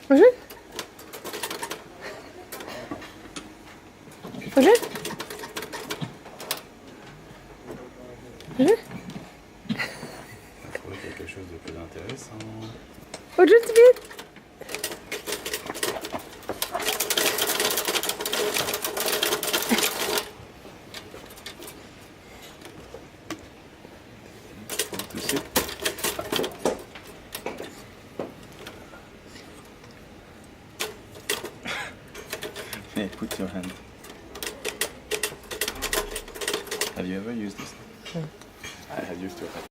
Bonjour. Bonjour. Bonjour. Trouver quelque chose de plus intéressant. Bonjour, Tibet. Toucher. Hey, put your hand. Have you ever used this? I had used to have.